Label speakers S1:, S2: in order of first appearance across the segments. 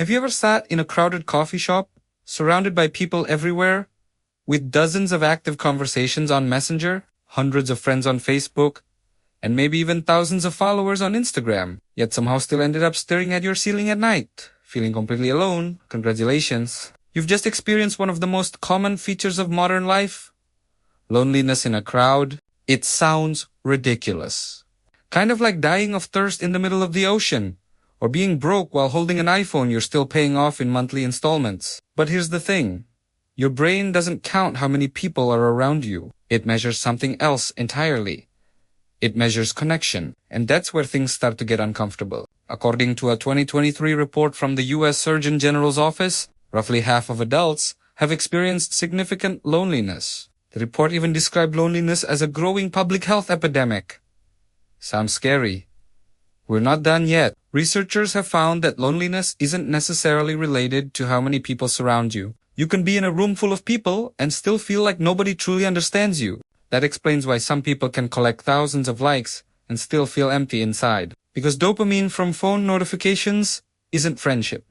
S1: Have you ever sat in a crowded coffee shop, surrounded by people everywhere, with dozens of active conversations on Messenger, hundreds of friends on Facebook, and maybe even thousands of followers on Instagram, yet somehow still ended up staring at your ceiling at night, feeling completely alone? Congratulations. You've just experienced one of the most common features of modern life: loneliness in a crowd. It sounds ridiculous. Kind of like dying of thirst in the middle of the ocean, or being broke while holding an iPhone you're still paying off in monthly installments. But here's the thing. Your brain doesn't count how many people are around you. It measures something else entirely. It measures connection, and that's where things start to get uncomfortable. According to a 2023 report from the U.S. Surgeon General's office, roughly half of adults have experienced significant loneliness. The report even described loneliness as a growing public health epidemic. Sounds scary. We're not done yet. Researchers have found that loneliness isn't necessarily related to how many people surround you. You can be in a room full of people and still feel like nobody truly understands you. That explains why some people can collect thousands of likes and still feel empty inside. Because dopamine from phone notifications isn't friendship.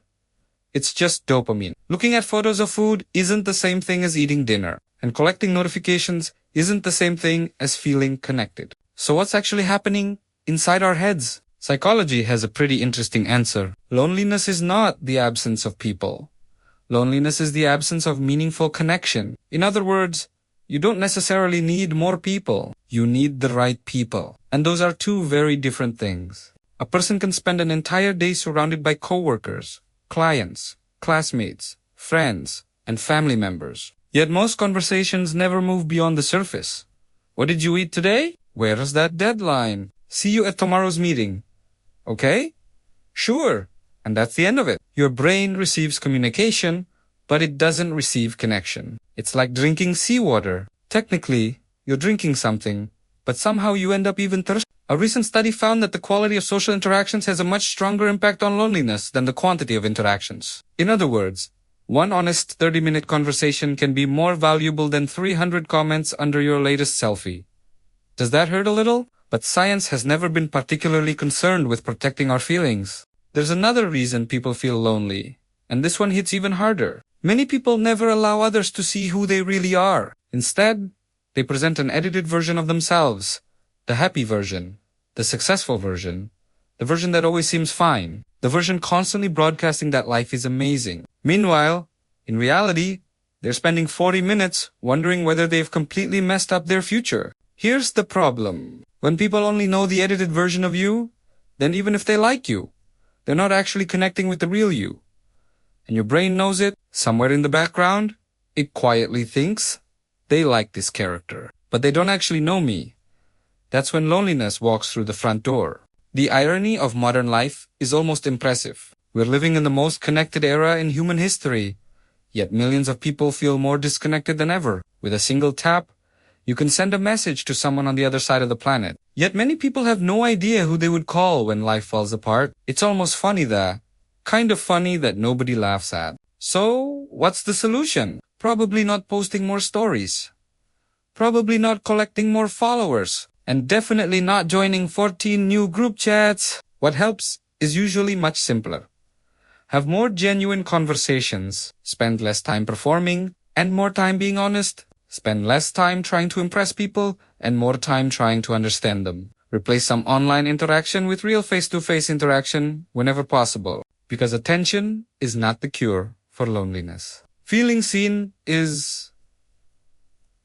S1: It's just dopamine. Looking at photos of food isn't the same thing as eating dinner. And collecting notifications isn't the same thing as feeling connected. So what's actually happening inside our heads? Psychology has a pretty interesting answer. Loneliness is not the absence of people. Loneliness is the absence of meaningful connection. In other words, you don't necessarily need more people. You need the right people. And those are two very different things. A person can spend an entire day surrounded by coworkers, clients, classmates, friends, and family members. Yet most conversations never move beyond the surface. What did you eat today? Where is that deadline? See you at tomorrow's meeting. Okay? Sure. And that's the end of it. Your brain receives communication, but it doesn't receive connection. It's like drinking seawater. Technically, you're drinking something, but somehow you end up even thirsty. A recent study found that the quality of social interactions has a much stronger impact on loneliness than the quantity of interactions. In other words, one honest 30-minute conversation can be more valuable than 300 comments under your latest selfie. Does that hurt a little? But science has never been particularly concerned with protecting our feelings. There's another reason people feel lonely, and this one hits even harder. Many people never allow others to see who they really are. Instead, they present an edited version of themselves, the happy version, the successful version, the version that always seems fine, the version constantly broadcasting that life is amazing. Meanwhile, in reality, they're spending 40 minutes wondering whether they've completely messed up their future. Here's the problem. When people only know the edited version of you, then even if they like you, they're not actually connecting with the real you. And your brain knows it. Somewhere in the background, it quietly thinks they like this character. But they don't actually know me. That's when loneliness walks through the front door. The irony of modern life is almost impressive. We're living in the most connected era in human history, yet millions of people feel more disconnected than ever. With a single tap, you can send a message to someone on the other side of the planet. Yet many people have no idea who they would call when life falls apart. It's almost funny kind of funny that nobody laughs at. So, what's the solution? Probably not posting more stories. Probably not collecting more followers. And definitely not joining 14 new group chats. What helps is usually much simpler. Have more genuine conversations. Spend less time performing and more time being honest. Spend less time trying to impress people and more time trying to understand them. Replace some online interaction with real face-to-face interaction whenever possible. Because attention is not the cure for loneliness. Feeling seen is...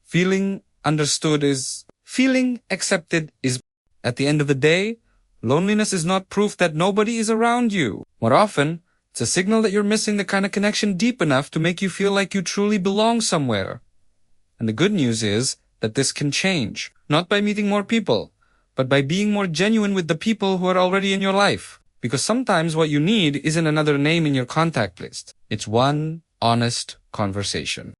S1: Feeling understood is... Feeling accepted is... At the end of the day, loneliness is not proof that nobody is around you. More often, it's a signal that you're missing the kind of connection deep enough to make you feel like you truly belong somewhere. And the good news is that this can change, not by meeting more people, but by being more genuine with the people who are already in your life. Because sometimes what you need isn't another name in your contact list. It's one honest conversation.